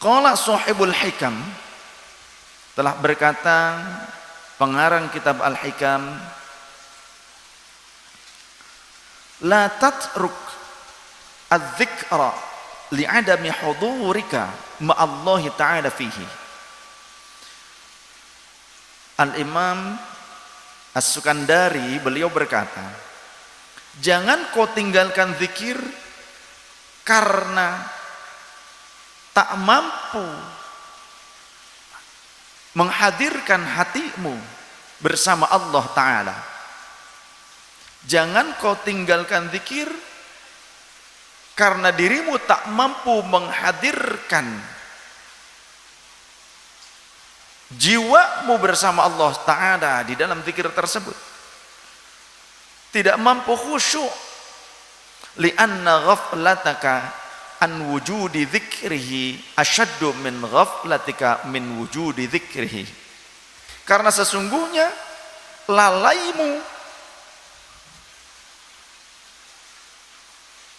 Qala sahibul hikam, telah berkata pengarang kitab Al-Hikam, la tatruk adz-dzikra li'adami hudurika ma'allahi ta'ala fihi. Al-Imam As-Sukandari beliau berkata, jangan kau tinggalkan zikir karena tak mampu menghadirkan hatimu bersama Allah Ta'ala. Jangan kau tinggalkan zikir karena dirimu tak mampu menghadirkan jiwamu bersama Allah Ta'ala di dalam zikir tersebut. Tidak mampu khusyuk, li'anna ghaflataka an wujudi dzikrihi asyaddu min ghaflatika min wujudi dzikrihi. Karena sesungguhnya lalaimu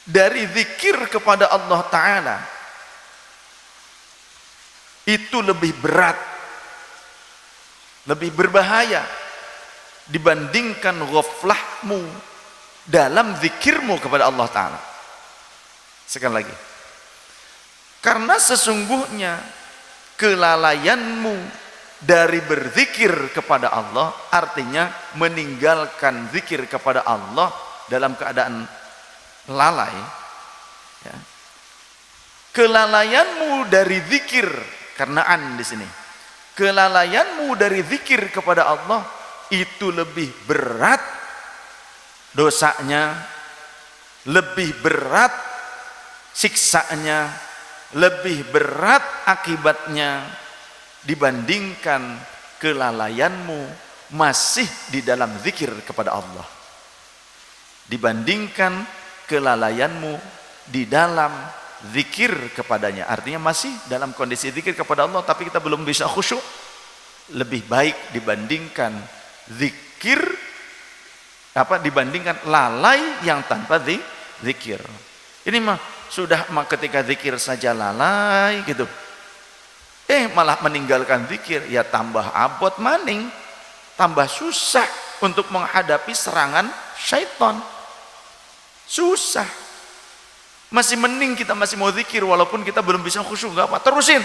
dari zikir kepada Allah Ta'ala itu lebih berat, lebih berbahaya dibandingkan ghaflahmu dalam zikirmu kepada Allah Ta'ala. Sekali lagi, karena sesungguhnya kelalaianmu dari berzikir kepada Allah, artinya meninggalkan zikir kepada Allah dalam keadaan lalai, ya. Kelalaianmu dari zikir, karena di sini, kelalaianmu dari zikir kepada Allah itu lebih berat dosanya, lebih berat siksanya, lebih berat akibatnya dibandingkan kelalaianmu masih di dalam zikir kepada Allah, dibandingkan kelalaianmu di dalam zikir kepadanya. Artinya masih dalam kondisi zikir kepada Allah tapi kita belum bisa khusyuk, lebih baik dibandingkan zikir dibandingkan lalai yang tanpa zikir. Ini mah sudah ketika zikir saja lalai gitu, malah meninggalkan zikir, ya tambah abot maning, tambah susah untuk menghadapi serangan syaitan. Susah. Masih mending kita masih mau zikir walaupun kita belum bisa khusyuk, gak apa, terusin.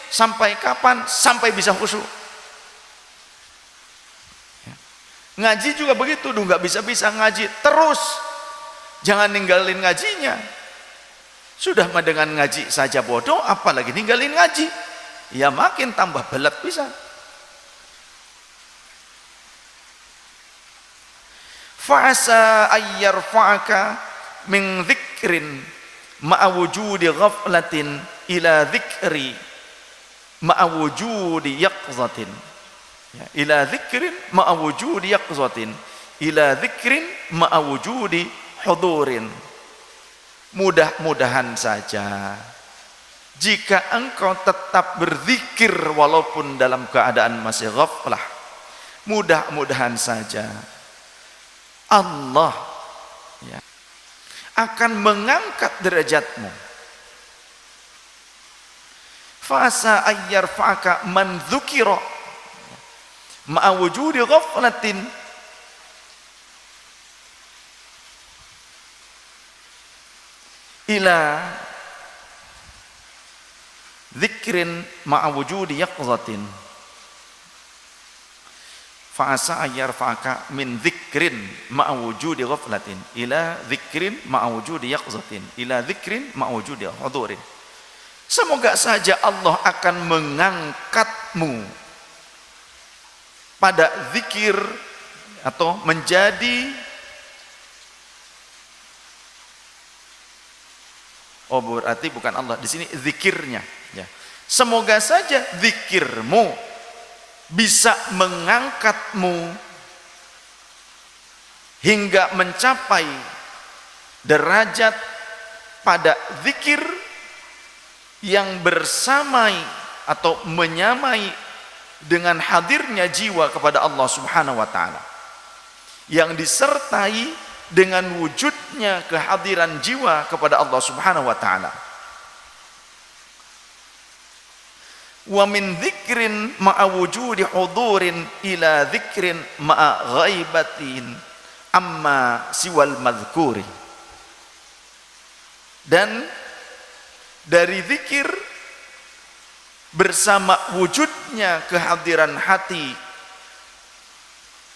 Sampai kapan? Sampai bisa khusyuk. Ngaji juga begitu, nggak bisa-bisa ngaji terus, jangan ninggalin ngajinya. Sudah mah dengan ngaji saja bodoh, apalagi ninggalin ngaji, ya makin tambah belat bisa. Fa'asa ayyarfa'aka min dzikrin ma'a wujudi ghaflatin ila dzikri ma'a wujudi yaqzatin. Ila dzikrin ma'a wujudi yaqzatin ila dzikrin ma'a wujudi hudurin. Mudah-mudahan saja jika engkau tetap berzikir walaupun dalam keadaan masih ghaflah, mudah-mudahan saja Allah, ya, akan mengangkat derajatmu. Fasa ayyarfa'aka man dzukira ma'a wujudi ghaflatin ila dzikrin ma'a wujudi yaqzatin. Fa'asa ayyarfa'aka min dzikrin ma'a wujudi ghaflatin ila dzikrin ma'a wujudi yaqzatin ila dzikrin ma'a wujudi hudurin. Semoga saja Allah akan mengangkatmu pada zikir atau menjadi berarti bukan Allah di sini, zikirnya, ya. Semoga saja zikirmu bisa mengangkatmu hingga mencapai derajat pada zikir yang bersamai atau menyamai dengan hadirnya jiwa kepada Allah Subhanahu wa taala, yang disertai dengan wujudnya kehadiran jiwa kepada Allah Subhanahu wa taala. wa min dzikrin ma'a wujudi hudurin ila dzikrin ma'a ghaibatin amma siwal madhkuri. Dan dari zikir bersama wujudnya kehadiran hati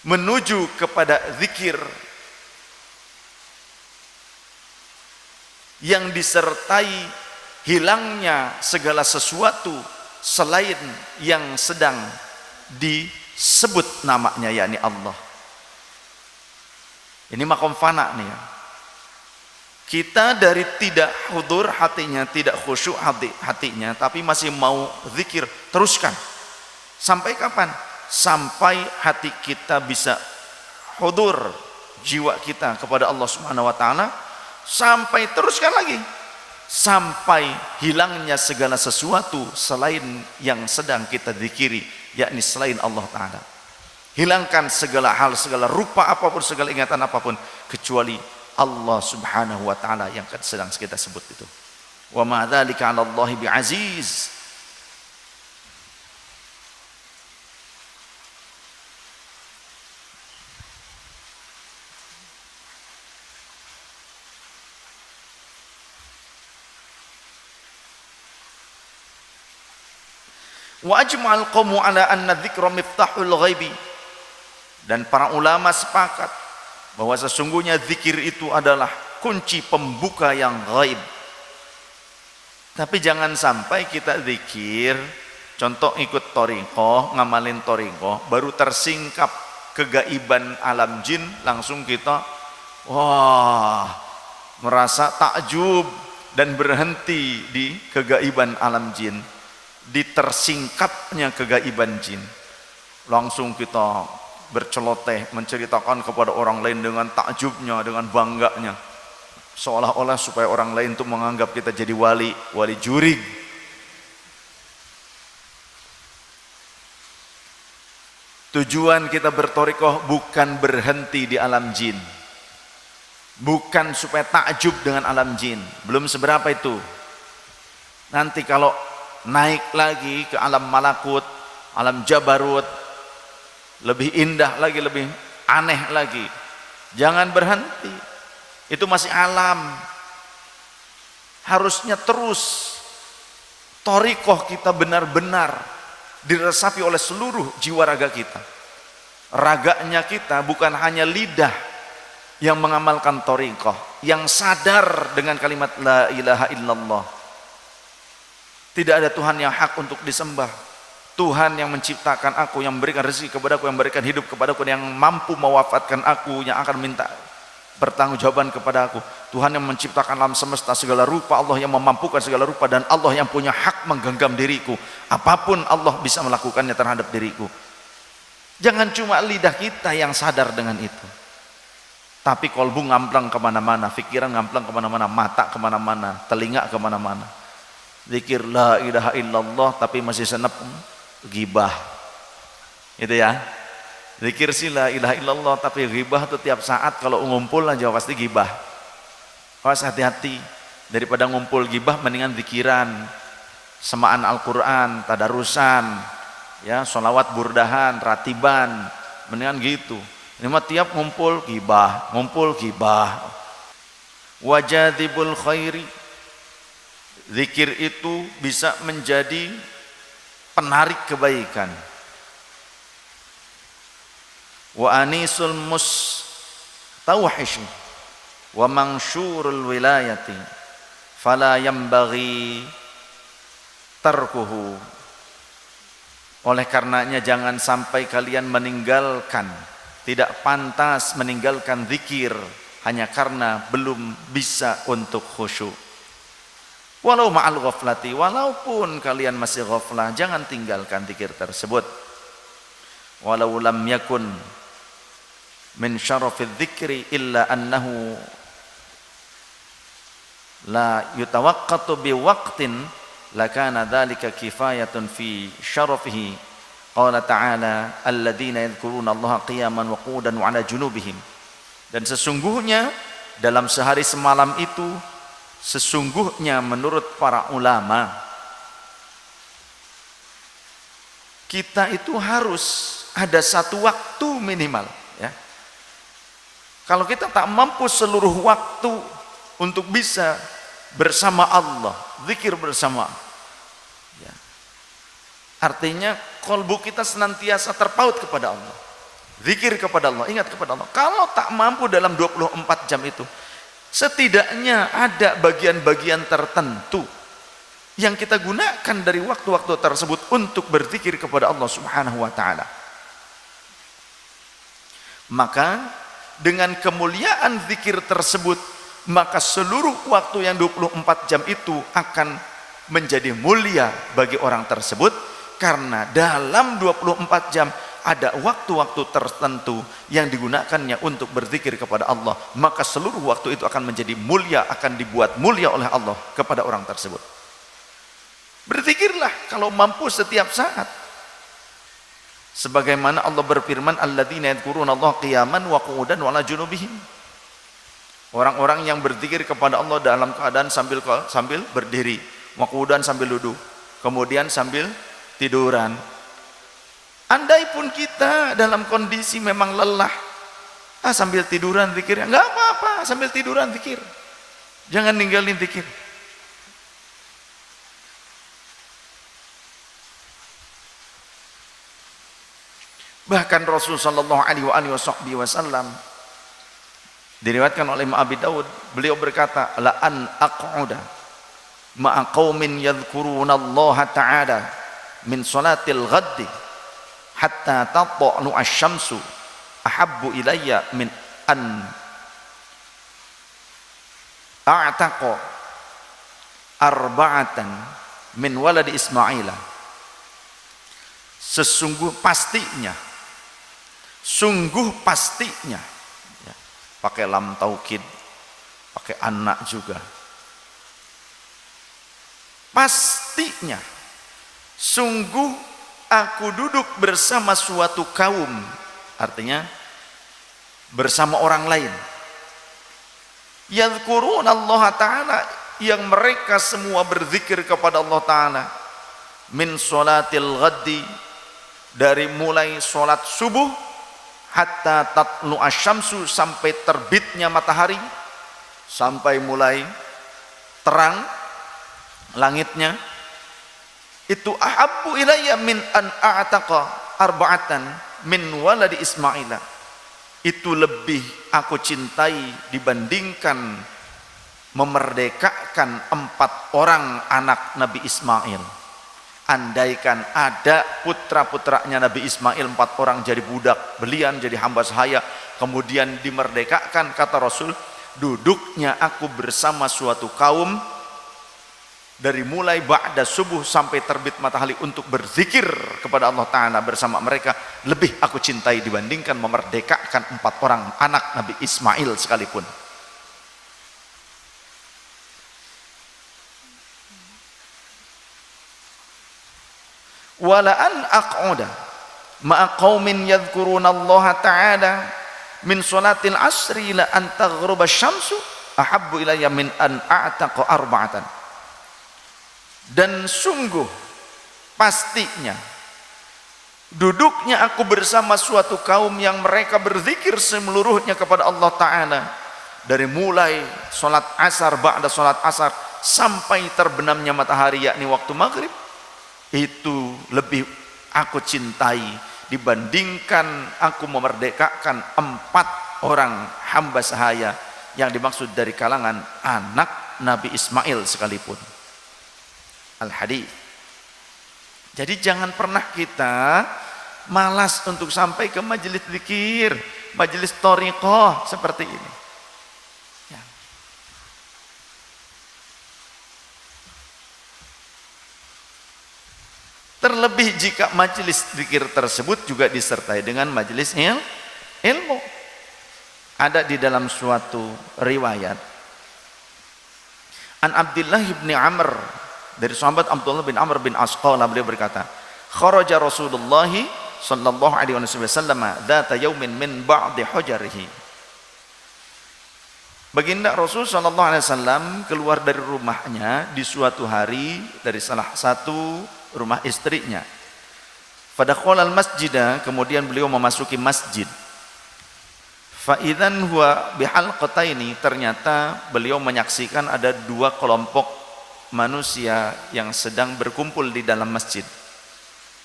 menuju kepada zikir yang disertai hilangnya segala sesuatu selain yang sedang disebut namanya, yakni Allah. Ini makom fana nih ya. Kita dari tidak hudur hatinya, tidak khusyuk hatinya, tapi masih mau zikir, teruskan. Sampai kapan? Sampai hati kita bisa hudur jiwa kita kepada Allah Subhanahu wa taala, sampai teruskan lagi sampai hilangnya segala sesuatu selain yang sedang kita zikiri, yakni selain Allah taala. Hilangkan segala hal, segala rupa apapun, segala ingatan apapun kecuali Allah Subhanahu wa taala yang sedang kita sebut itu. Wa ma dzalika 'ala Allahi bi'aziz. Wa ajma'al qawmu 'ala anna dzikra miftahul ghaibi. Dan para ulama sepakat bahwa sesungguhnya zikir itu adalah kunci pembuka yang gaib. Tapi jangan sampai kita zikir, contoh ikut thariqah, ngamalin thariqah, baru tersingkap kegaiban alam jin, langsung kita wah, merasa takjub dan berhenti di kegaiban alam jin, di tersingkapnya kegaiban jin. Langsung kita berceloteh menceritakan kepada orang lain dengan takjubnya, dengan bangganya, seolah-olah supaya orang lain itu menganggap kita jadi wali jurig. Tujuan kita berthariqah bukan berhenti di alam jin, bukan supaya takjub dengan alam jin, belum seberapa itu. Nanti kalau naik lagi ke alam malakut, alam jabarut, lebih indah lagi, lebih aneh lagi. Jangan berhenti, itu masih alam. Harusnya terus thariqah kita benar-benar diresapi oleh seluruh jiwa raga kita. Raganya kita bukan hanya lidah yang mengamalkan thariqah, yang sadar dengan kalimat la ilaha illallah. Tidak ada Tuhan yang hak untuk disembah. Tuhan yang menciptakan aku, yang memberikan rezeki kepadaku, yang memberikan hidup kepadaku, yang mampu mewafatkan aku, yang akan minta pertanggungjawaban kepada aku. Tuhan yang menciptakan alam semesta segala rupa, Allah yang memampukan segala rupa, dan Allah yang punya hak menggenggam diriku. Apapun Allah bisa melakukannya terhadap diriku. Jangan cuma lidah kita yang sadar dengan itu, tapi kolbu ngamplang kemana-mana, pikiran ngamplang kemana-mana, mata kemana-mana, telinga kemana-mana. Zikir la ilaha illallah tapi masih senep gibah, itu ya. Zikir sih la ilaha illallah tapi gibah tuh tiap saat, kalau ngumpul aja pasti gibah. Awas, hati-hati, daripada ngumpul gibah mendingan zikiran, semaan Al-Quran, tadarusan, ya, sholawat burdahan, ratiban, mendingan gitu. Ini mah tiap ngumpul gibah, ngumpul gibah. Wajadibul khairi, zikir itu bisa menjadi penarik kebaikan. Wa anisul mustawhish wa mansyurul wilayati fala yambaghi tarkuhu. Oleh karenanya jangan sampai kalian meninggalkan, tidak pantas meninggalkan zikir hanya karena belum bisa untuk khusyuk. Walau ma'al ghaflati, walaupun kalian masih ghaflah, jangan tinggalkan zikir tersebut. Walau lam yakun min syarafil dzikri illa annahu la yutawaqqatu bi waqtin lakana dzalika kifayatun fi syarafihi. Qala ta'ala alladzina yadhkuruna Allaha qiyaman wa qu'udan wa 'ala junubihim. Dan sesungguhnya dalam sehari semalam itu, sesungguhnya menurut para ulama, kita itu harus ada satu waktu minimal, ya. Kalau kita tak mampu seluruh waktu untuk bisa bersama Allah, zikir bersama, ya, artinya kolbu kita senantiasa terpaut kepada Allah, zikir kepada Allah, ingat kepada Allah. Kalau tak mampu dalam 24 jam itu, setidaknya ada bagian-bagian tertentu yang kita gunakan dari waktu-waktu tersebut untuk berzikir kepada Allah Subhanahu wa ta'ala. Maka dengan kemuliaan zikir tersebut, maka seluruh waktu yang 24 jam itu akan menjadi mulia bagi orang tersebut, karena dalam 24 jam ada waktu-waktu tertentu yang digunakannya untuk berzikir kepada Allah, maka seluruh waktu itu akan menjadi mulia, akan dibuat mulia oleh Allah kepada orang tersebut. Berzikirlah kalau mampu setiap saat. Sebagaimana Allah berfirman, alladzina yadhkurunallaha qiyaman wa qu'udan wa 'ala junubihim. Orang-orang yang berzikir kepada Allah dalam keadaan sambil berdiri, wa qu'udan sambil duduk, kemudian sambil tiduran. Andai pun kita dalam kondisi memang lelah, sambil tiduran zikirnya, enggak apa-apa, sambil tiduran zikir. Jangan ninggalin zikir. Bahkan Rasul sallallahu alaihi wasallam diriwayatkan oleh Imam Abi Daud, beliau berkata, la an aq'uda ma'a qaumin yadhkurunallaha ta'ala min salatil ghaddi hatta tatlu'u asy-syamsu ahabbu ilayya min an a'taqa arba'atan min waladi Ismaila. Sungguh pastinya, ya, pakai lam taukid, pakai anak juga, pastinya sungguh aku duduk bersama suatu kaum, artinya bersama orang lain, yadhkurunallaha ta'ala, yang mereka semua berzikir kepada Allah Ta'ala, min sholatil ghaddi, dari mulai sholat subuh, hatta tatlu asyamsu, sampai terbitnya matahari, sampai mulai terang langitnya, itu ahabbu ilayya min an a'taqa arba'atan min waladi Ismaila, itu lebih aku cintai dibandingkan memerdekakan 4 orang anak Nabi Ismail. Andaikan ada putra-putranya Nabi Ismail 4 orang jadi budak belian, jadi hamba sahaya, kemudian dimerdekakan, kata Rasul, duduknya aku bersama suatu kaum dari mulai ba'da subuh sampai terbit matahari untuk berzikir kepada Allah Ta'ala bersama mereka, lebih aku cintai dibandingkan memerdekakan 4 orang anak Nabi Ismail sekalipun. Wala an aq'uda ma'a qaumin yadhkurunallaha ta'ala min sholatil asri la an taghruba syamsu ahabbu ilayya min an a'taqa arba'atan. Dan sungguh pastinya duduknya aku bersama suatu kaum yang mereka berzikir seluruhnya kepada Allah Ta'ala, dari mulai sholat asar, ba'da sholat asar sampai terbenamnya matahari, yakni waktu maghrib, itu lebih aku cintai dibandingkan aku memerdekakan 4 orang hamba sahaya yang dimaksud dari kalangan anak Nabi Ismail sekalipun. Al-hadits. Jadi jangan pernah kita malas untuk sampai ke majelis zikir, majelis thariqah seperti ini. Ya. Terlebih jika majelis zikir tersebut juga disertai dengan majelis ilmu. Ada di dalam suatu riwayat an Abdullah bin Amr, dari sahabat Abdullah bin Amr bin As, beliau berkata, kharaja Rasulullah sallallahu alaihi wasallam dzata yaumin min ba'di hujarihi. Baginda Rasul sallallahu alaihi wasallam keluar dari rumahnya di suatu hari dari salah satu rumah istrinya. Fadakhalal masjidah, kemudian beliau memasuki masjid. Fa idzan huwa bihalqataini, ternyata beliau menyaksikan ada dua kelompok manusia yang sedang berkumpul di dalam masjid.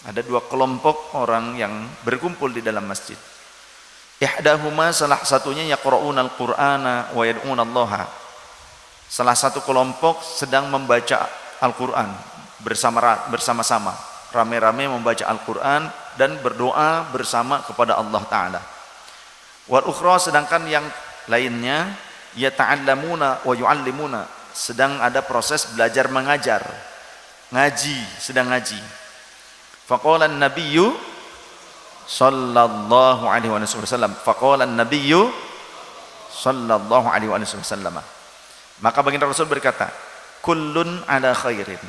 Ada dua kelompok orang yang berkumpul di dalam masjid. Ihdahuma, salah satunya yaqra'unal Qur'ana wa yad'unallaha. Salah satu kelompok sedang membaca Al-Qur'an bersama-sama, rame-rame membaca Al-Qur'an dan berdoa bersama kepada Allah Ta'ala. Wal ukhra, sedangkan yang lainnya yata'allamuna wa yu'allimuna, sedang ada proses belajar mengajar, ngaji, sedang ngaji. Faqala an-nabiyyu sallallahu alaihi wasallam, faqala an-nabiyyu sallallahu alaihi wasallam, maka baginda Rasul berkata, kullun ala khairin,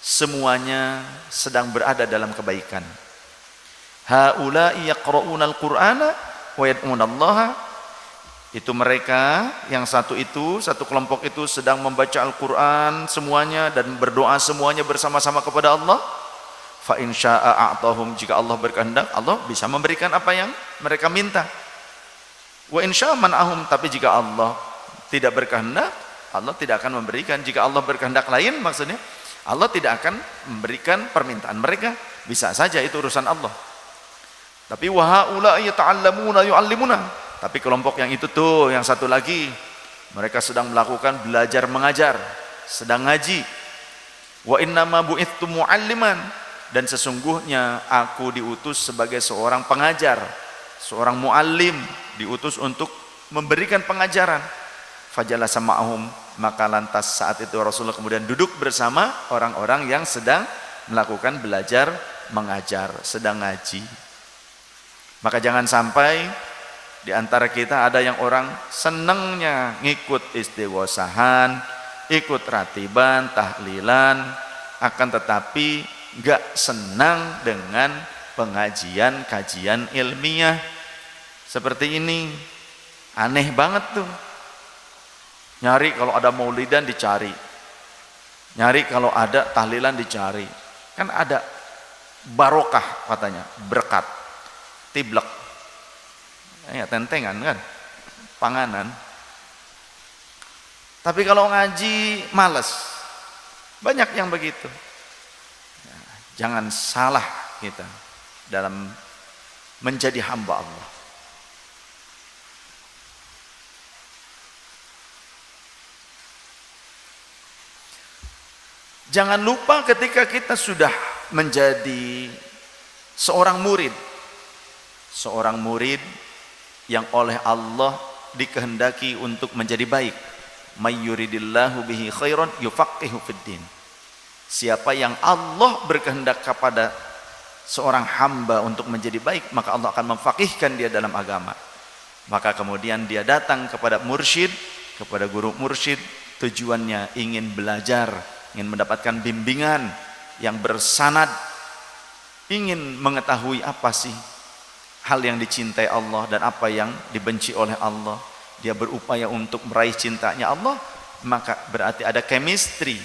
semuanya sedang berada dalam kebaikan. Haula'i yaqra'unal Qur'ana wa yad'unallaha, itu mereka yang satu itu, satu kelompok itu sedang membaca Al-Qur'an semuanya dan berdoa semuanya bersama-sama kepada Allah. Fa in syaa'a a'tahum, jika Allah berkehendak, Allah bisa memberikan apa yang mereka minta. Wa in syaa'a man'ahum, tapi jika Allah tidak berkehendak, Allah tidak akan memberikan. Jika Allah berkehendak lain, maksudnya Allah tidak akan memberikan permintaan mereka. Bisa saja itu urusan Allah. Tapi wa haula'i yata'allamuna yu'allimuna, tapi kelompok yang itu tuh, yang satu lagi, mereka sedang melakukan belajar mengajar, sedang ngaji. Wa innama bu'ithtu mu'alliman, dan sesungguhnya aku diutus sebagai seorang pengajar, seorang muallim, diutus untuk memberikan pengajaran. Fajalasa ma'ahum, maka lantas saat itu Rasulullah kemudian duduk bersama orang-orang yang sedang melakukan belajar mengajar, sedang ngaji. Maka jangan sampai di antara kita ada yang orang senangnya ngikut istighosahan, ikut ratiban, tahlilan, akan tetapi gak senang dengan pengajian, kajian ilmiah seperti ini. Aneh banget tuh. Nyari kalau ada maulidan dicari, nyari kalau ada tahlilan dicari. Kan ada barokah katanya, berkat, tiblek, ya tentengan kan, panganan. Tapi kalau ngaji males, banyak yang begitu. Ya, jangan salah kita dalam menjadi hamba Allah. Jangan lupa ketika kita sudah menjadi seorang murid yang oleh Allah dikehendaki untuk menjadi baik. May yuridillahu bihi khairan yufaqihu fiddin. Siapa yang Allah berkehendak kepada seorang hamba untuk menjadi baik, maka Allah akan memfaqihkan dia dalam agama. Maka kemudian dia datang kepada mursyid, kepada guru mursyid, tujuannya ingin belajar, ingin mendapatkan bimbingan yang bersanad, ingin mengetahui apa sih hal yang dicintai Allah dan apa yang dibenci oleh Allah. Dia berupaya untuk meraih cintanya Allah, maka berarti ada chemistry.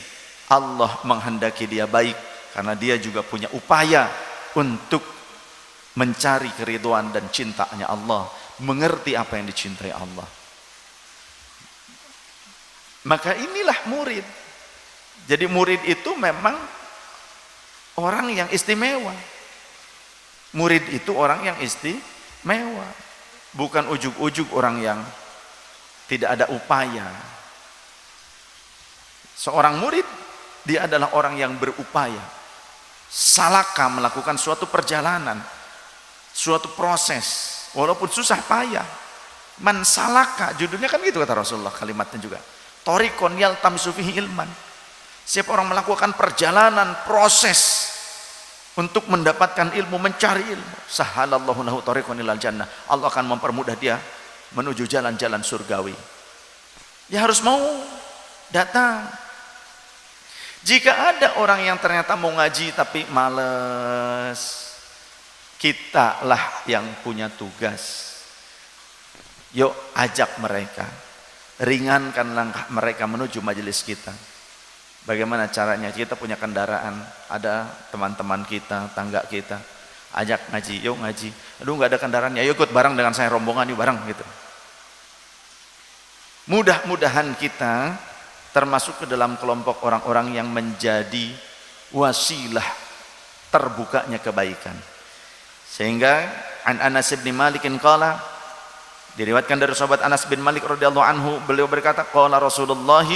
Allah menghendaki dia baik karena dia juga punya upaya untuk mencari keridhaan dan cintanya Allah, mengerti apa yang dicintai Allah. Maka inilah murid. Jadi murid itu memang orang yang istimewa. Murid itu orang yang istimewa, bukan ujug-ujug orang yang tidak ada upaya. Seorang murid, dia adalah orang yang berupaya. Salaka, melakukan suatu perjalanan, suatu proses, walaupun susah payah. Man salaka, judulnya kan gitu kata Rasulullah, kalimatnya juga. Thoriqon yaltamisu fihi ilman. Siapa orang melakukan perjalanan, proses untuk mendapatkan ilmu, mencari ilmu, sahalallahu lahu thariqan ilal jannah, Allah akan mempermudah dia menuju jalan-jalan surgawi. Ya harus mau datang. Jika ada orang yang ternyata mau ngaji tapi males, kitalah yang punya tugas. Yuk ajak mereka, ringankan langkah mereka menuju majelis kita. Bagaimana caranya? Kita punya kendaraan, ada teman-teman kita, tangga kita, ajak ngaji, yuk ngaji. Aduh nggak ada kendaraan, ya yuk ikut bareng dengan saya, rombongan yuk bareng gitu. Mudah-mudahan kita termasuk ke dalam kelompok orang-orang yang menjadi wasilah terbukanya kebaikan. Sehingga an Anas bin Malik qala, diriwayatkan dari sahabat Anas bin Malik radhiyallahu anhu, beliau berkata, qala Rasulullah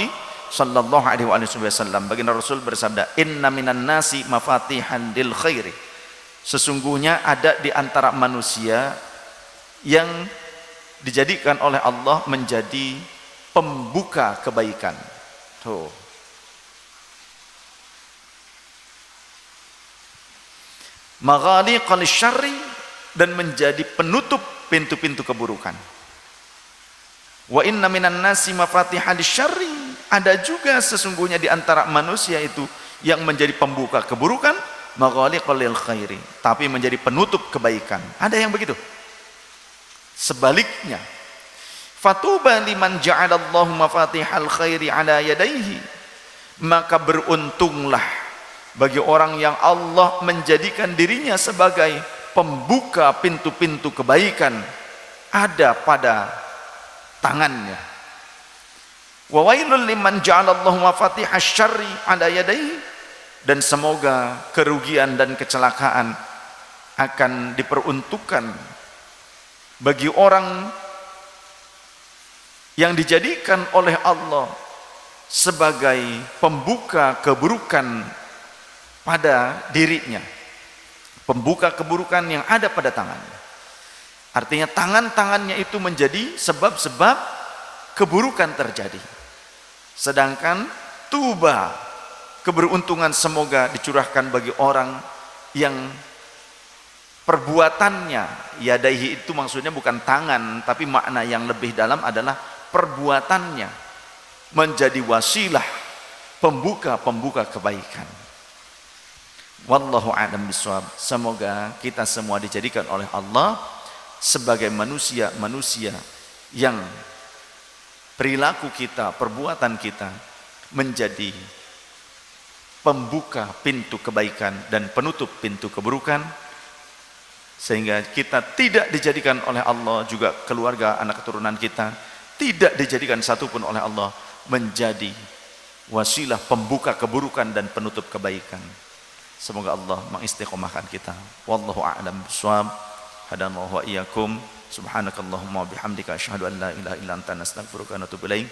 sallallahu alaihi wasallam, baginda Rasul bersabda, inna minan nasi mafatihan lil khairi, sesungguhnya ada di antara manusia yang dijadikan oleh Allah menjadi pembuka kebaikan. Tuh, maghaliqal syarri, dan menjadi penutup pintu-pintu keburukan. Wa inna minan nasi mafatihal syarri, ada juga sesungguhnya di antara manusia itu yang menjadi pembuka keburukan, maghaliqal khairi, tapi menjadi penutup kebaikan. Ada yang begitu. Sebaliknya, fatuba liman ja'alallahu mafatihal khairi ala yadayhi, maka beruntunglah bagi orang yang Allah menjadikan dirinya sebagai pembuka pintu-pintu kebaikan ada pada tangannya. Wa wailul liman ja'alallahu mafatihasy syarri ala yadayhi, dan semoga kerugian dan kecelakaan akan diperuntukkan bagi orang yang dijadikan oleh Allah sebagai pembuka keburukan pada dirinya, pembuka keburukan yang ada pada tangannya. Artinya tangan-tangannya itu menjadi sebab-sebab keburukan terjadi. Sedangkan tuba, keberuntungan, semoga dicurahkan bagi orang yang perbuatannya, yadaihi itu maksudnya bukan tangan, tapi makna yang lebih dalam adalah perbuatannya menjadi wasilah pembuka-pembuka kebaikan. Wallahu a'lam bishawab. Semoga kita semua dijadikan oleh Allah sebagai manusia-manusia yang perilaku kita, perbuatan kita menjadi pembuka pintu kebaikan dan penutup pintu keburukan, sehingga kita tidak dijadikan oleh Allah, juga keluarga anak keturunan kita tidak dijadikan satupun oleh Allah menjadi wasilah pembuka keburukan dan penutup kebaikan. Semoga Allah mengistiqomahkan kita. Wallahu a'lam bishawab. Hadanallahu wa iyyakum. Subhanakallahumma wa bihamdika asyhadu an la ilaha illa anta astaghfiruka wa atubu ilaik.